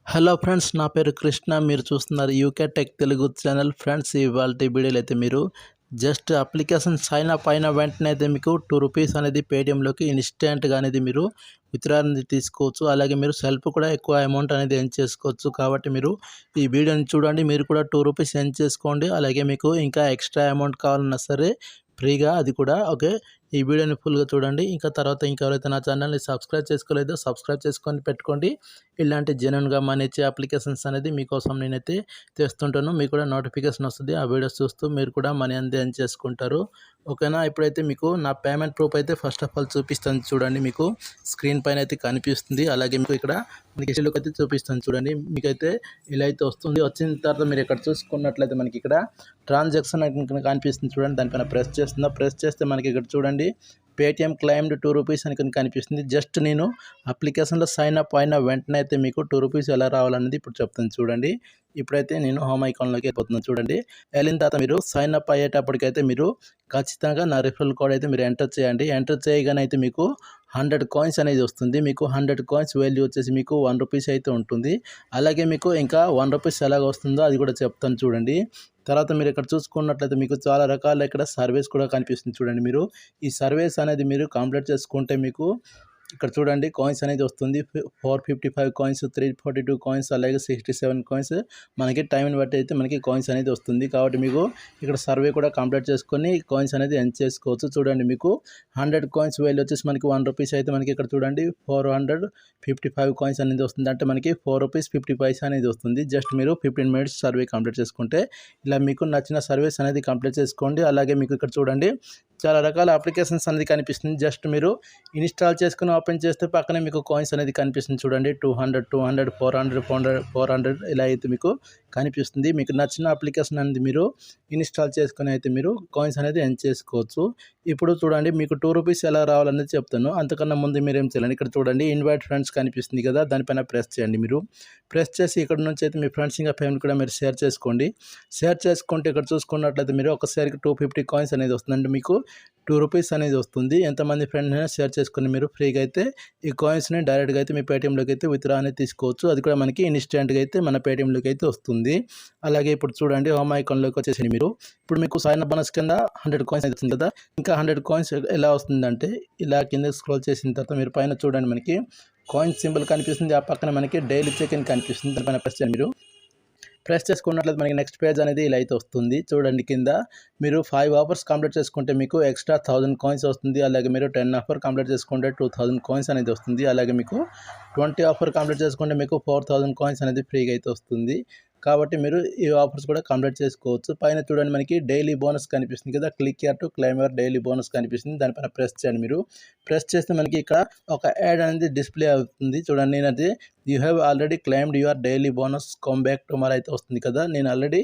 Hello friends, నా పేరు కృష్ణ. మీరు చూస్తున్నారు UK tech Telugu channel. Friends, ఇవాల్టి వీడియోలో అయితే మీరు జస్ట్ అప్లికేషన్ సైన్ అప్ అయిన వెంటనే అయితే మీకు ₹2 అనేది పేటిఎంలోకి ఇన్స్టెంట్గా అనేది మీరు విత్డ్రా అనేది తీసుకోవచ్చు. అలాగే మీరు సెల్ఫ్ కూడా ఎక్కువ అమౌంట్ అనేది ఎర్న్ చేసుకోవచ్చు. కాబట్టి మీరు ఈ వీడియోని చూడండి, మీరు కూడా ₹2 ఎర్న్ చేసుకోండి. అలాగే మీకు ఇంకా ఎక్స్ట్రా అమౌంట్ కావాలన్నా సరే ఫ్రీగా అది కూడా ఓకే. ఈ వీడియోని ఫుల్గా చూడండి. ఇంకా తర్వాత ఇంకెవరైతే నా ఛానల్ని సబ్స్క్రైబ్ చేసుకోలేదో సబ్స్క్రైబ్ చేసుకొని పెట్టుకోండి. ఇలాంటి జెన్యూన్గా మనీ ఇచ్చే అప్లికేషన్స్ అనేది మీకోసం నేనైతే తెస్తుంటాను. మీకు కూడా నోటిఫికేషన్ వస్తుంది. ఆ వీడియోస్ చూస్తూ మీరు కూడా మనీ అనేది ఎర్న్ చేసుకుంటారు. ఓకేనా. ఇప్పుడైతే మీకు నా పేమెంట్ ప్రూఫ్ అయితే ఫస్ట్ ఆఫ్ ఆల్ చూపిస్తాను చూడండి. మీకు స్క్రీన్ పైన అయితే కనిపిస్తుంది. అలాగే మీకు ఇక్కడ మీకు హిస్టరీలోకి అయితే చూపిస్తాను చూడండి. మీకైతే ఇలా అయితే వస్తుంది. వచ్చిన తర్వాత మీరు ఇక్కడ చూసుకున్నట్లయితే మనకి ఇక్కడ ట్రాన్సాక్షన్ కనిపిస్తుంది చూడండి. దానిపైన ప్రెస్ చేస్తే మనకి ఇక్కడ చూడండి పేటిఎం క్లైమ్డ్ ₹2 అని కనిపిస్తుంది. జస్ట్ నేను అప్లికేషన్లో సైన్ అప్ అయిన వెంటనే అయితే మీకు ₹2 ఎలా రావాలనేది ఇప్పుడు చెప్తాను చూడండి. ఇప్పుడైతే నేను హోమ్ ఐకాన్లోకి వెళ్ళిపోతున్నాను చూడండి. వెళ్ళిన తర్వాత మీరు సైన్ అప్ అయ్యేటప్పటికైతే మీరు ఖచ్చితంగా నా రిఫరల్ కోడ్ అయితే మీరు ఎంటర్ చేయండి. ఎంటర్ చేయగానే అయితే మీకు 100 కాయిన్స్ అనేది వస్తుంది. మీకు 100 కాయిన్స్ వాల్యూ వచ్చేసి మీకు ₹1 అయితే ఉంటుంది. అలాగే మీకు ఇంకా ₹1 ఎలాగ వస్తుందో అది కూడా చెప్తాను చూడండి. తర్వాత మీరు ఇక్కడ చూసుకున్నట్లయితే మీకు చాలా రకాల ఇక్కడ సర్వీస్ కూడా కనిపిస్తుంది చూడండి. మీరు ఈ సర్వీస్ అనేది మీరు కంప్లీట్ చేసుకుంటే మీకు ఇక్కడ చూడండి కాయిన్స్ అనేది వస్తుంది. 455 కాయిన్స్, 342 కాయిన్స్, అలాగే 67 కాయిన్స్. మనకి టైంని బట్టి అయితే మనకి కాయిన్స్ అనేది వస్తుంది. కాబట్టి మీకు ఇక్కడ సర్వే కూడా కంప్లీట్ చేసుకొని కాయిన్స్ అనేది ఎర్న్ చేసుకోవచ్చు. చూడండి మీకు 100 కాయిన్స్ వాల్యూ వచ్చేసి మనకి ₹1 అయితే మనకి ఇక్కడ చూడండి 455 కాయిన్స్ అనేది వస్తుంది. అంటే మనకి ₹4.50 అనేది వస్తుంది. జస్ట్ మీరు 15 మినిట్స్ సర్వే కంప్లీట్ చేసుకుంటే ఇలా మీకు నచ్చిన సర్వీస్ అనేది కంప్లీట్ చేసుకోండి. అలాగే మీకు ఇక్కడ చూడండి చాలా రకాల అప్లికేషన్స్ అనేది కనిపిస్తుంది. జస్ట్ మీరు ఇన్స్టాల్ చేసుకుని ఓపెన్ చేస్తే పక్కనే మీకు కాయిన్స్ అనేది కనిపిస్తుంది చూడండి. 200, 200, 400, 400 ఇలా అయితే మీకు కనిపిస్తుంది. మీకు నచ్చిన అప్లికేషన్ అనేది మీరు ఇన్స్టాల్ చేసుకుని అయితే మీరు కాయిన్స్ అనేది ఎర్న్ చేసుకోవచ్చు. ఇప్పుడు చూడండి మీకు ₹2 ఎలా రావాలనేది చెప్తాను. అంతకన్నా ముందు మీరు ఏం చేయాలండి, ఇక్కడ చూడండి ఇన్వైట్ ఫ్రెండ్స్ కనిపిస్తుంది కదా, దానిపైన ప్రెస్ చేయండి. మీరు ప్రెస్ చేసి ఇక్కడ నుంచి అయితే మీ ఫ్రెండ్స్ ఇంకా ఫ్యామిలీ కూడా మీరు షేర్ చేసుకోండి. షేర్ చేసుకుంటే ఇక్కడ చూసుకున్నట్లయితే మీరు ఒకసారికి 250 కాయిన్స్ అనేది వస్తుందండి. మీకు ₹2 అనేది వస్తుంది. ఎంతమంది ఫ్రెండ్స్ అయినా షేర్ చేసుకుని మీరు ఫ్రీగా అయితే ఈ కాయిన్స్ని డైరెక్ట్గా అయితే మీ పేటిఎంలోకి అయితే విత్డ్రా అనేది తీసుకోవచ్చు. అది కూడా మనకి ఇన్స్టెంట్గా అయితే మన పేటిఎంలోకి అయితే వస్తుంది. అలాగే ఇప్పుడు చూడండి హోమ్ ఐకాన్లోకి వచ్చేసి మీరు ఇప్పుడు మీకు సైన్ అప్ బోనస్ కింద 100 కాయిన్స్ అయితే వస్తుంది కదా. ఇంకా 100 కాయిన్స్ ఎలా వస్తుందంటే ఇలా కింద స్క్రోల్ చేసిన తర్వాత మీరు పైన చూడండి మనకి కాయిన్స్ సింబల్ కనిపిస్తుంది. ఆ పక్కన మనకి డైలీ చెక్ ఇన్ కనిపిస్తుంది. దానిపైన ప్రెస్ చేయండి. మీరు ప్రెస్ చేసుకున్నట్లయితే మనకి నెక్స్ట్ పేజ్ అనేది ఇలా అయితే వస్తుంది. చూడండి కింద మీరు 5 అవర్స్ కంప్లీట్ చేసుకుంటే మీకు ఎక్స్ట్రా 1000 కాయిన్స్ వస్తుంది. అలాగే మీరు 10 అవర్ కంప్లీట్ చేసుకుంటే 2000 కాయిన్స్ అనేది వస్తుంది. అలాగే మీకు 20 అవర్ కంప్లీట్ చేసుకుంటే మీకు 4000 కాయిన్స్ అనేది ఫ్రీగా అయితే వస్తుంది. కాబట్టి మీరు ఈ ఆఫర్స్ కూడా కంప్లీట్ చేసుకోవచ్చు. పైన చూడండి మనకి డైలీ బోనస్ కనిపిస్తుంది కదా, click here to claim your daily bonus కనిపిస్తుంది. దానిపైన ప్రెస్ చేయండి. మీరు ప్రెస్ చేస్తే మనకి ఇక్కడ ఒక యాడ్ అనేది డిస్ప్లే అవుతుంది చూడండి. నేనది you have already claimed your daily bonus come back tomorrow అయితే వస్తుంది కదా. నేను ఆల్రెడీ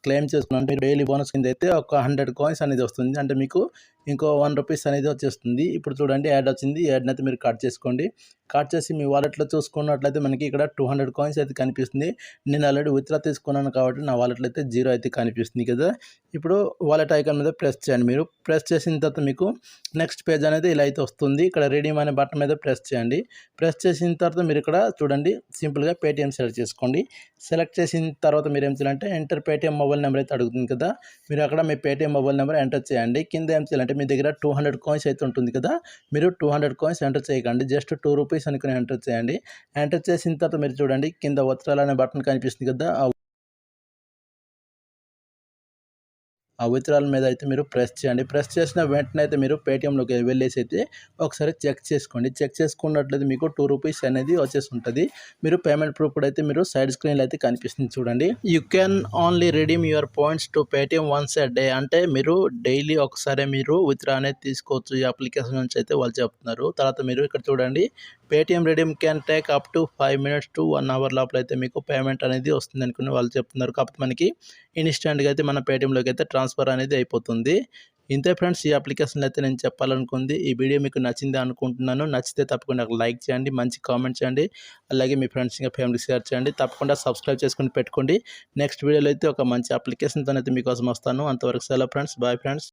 క్లెయిమ్ చేసుకున్నాను. మీరు డైలీ బోనస్ కింద అయితే ఒక 100 కాయిన్స్ అనేది వస్తుంది. అంటే మీకు ఇంకో ₹1 అనేది వచ్చేస్తుంది. ఇప్పుడు చూడండి యాడ్ వచ్చింది. యాడ్ని అయితే మీరు కట్ చేసుకోండి. కట్ చేసి మీ వాలెట్లో చూసుకున్నట్లయితే మనకి ఇక్కడ 200 కాయిన్స్ అయితే కనిపిస్తుంది. నేను ఆల్రెడీ విత్డ్రా తీసుకున్నాను కాబట్టి నా వాలెట్లో అయితే 0 అయితే కనిపిస్తుంది కదా. ఇప్పుడు వాలెట్ ఐకాన్ మీద ప్రెస్ చేయండి. మీరు ప్రెస్ చేసిన తర్వాత మీకు నెక్స్ట్ పేజ్ అనేది ఇలా అయితే వస్తుంది. ఇక్కడ రెడీమ్ అనే బటన్ మీద ప్రెస్ చేయండి. ప్రెస్ చేసిన తర్వాత మీరు ఇక్కడ చూడండి సింపుల్గా పేటిఎం సెలెక్ట్ చేసుకోండి. సెలెక్ట్ చేసిన తర్వాత మీరు ఏం చేయాలంటే ఎంటర్ పేటిఎం మొబైల్ నెంబర్ అయితే అడుగుతుంది కదా. మీరు అక్కడ మీ పేటిఎం మొబైల్ నెంబర్ ఎంటర్ చేయండి. కింద ఏం చేయాలంటే మీ దగ్గర 200 కాయిన్స్ అయితే ఉంటుంది కదా. మీరు 200 కాయిన్స్ ఎంటర్ చేయకండి. జస్ట్ ₹2 అనుకుని ఎంటర్ చేయండి. ఎంటర్ చేసిన తర్వాత మీరు చూడండి కింద విత్డ్రాల్ అనే బటన్ కనిపిస్తుంది కదా. ఆ విత్డ్రాల్ మీద అయితే మీరు ప్రెస్ చేయండి. ప్రెస్ చేసిన వెంటనే అయితే మీరు పేటిఎంలోకి వెళ్ళేసి అయితే ఒకసారి చెక్ చేసుకోండి. చెక్ చేసుకున్నట్లయితే మీకు ₹2 అనేది వచ్చేసి ఉంటుంది. మీరు పేమెంట్ ప్రూఫ్ కూడా అయితే మీరు సైడ్ స్క్రీన్లో అయితే కనిపిస్తుంది చూడండి. You can only redeem your points to Paytm once a day. అంటే మీరు డైలీ ఒకసారి మీరు విత్డ్రా అనేది తీసుకోవచ్చు ఈ అప్లికేషన్ నుంచి అయితే వాళ్ళు చెప్తున్నారు. తర్వాత మీరు ఇక్కడ చూడండి Paytm redeem can take up to 5 minutes to 1 hour లోపల అయితే మీకు పేమెంట్ అనేది వస్తుంది అనుకుని వాళ్ళు చెప్తున్నారు. కాకపోతే మనకి ఇన్స్టెంట్గా అయితే మన పేటిఎంలోకి అయితే ట్రాన్స్ఫర్ అనేది అయిపోతుంది. ఇంతే ఫ్రెండ్స్, ఈ అప్లికేషన్లో అయితే నేను చెప్పాలనుకుంది. ఈ వీడియో మీకు నచ్చింది అనుకుంటున్నాను. నచ్చితే తప్పకుండా నాకు లైక్ చేయండి, మంచి కామెంట్ చేయండి, అలాగే మీ ఫ్రెండ్స్ ఇంకా ఫ్యామిలీకి షేర్ చేయండి. తప్పకుండా సబ్స్క్రైబ్ చేసుకుని పెట్టుకోండి. నెక్స్ట్ వీడియోలో అయితే ఒక మంచి అప్లికేషన్తో అయితే మీకోసం వస్తాను. అంతవరకు సెలవు ఫ్రెండ్స్. Bye friends.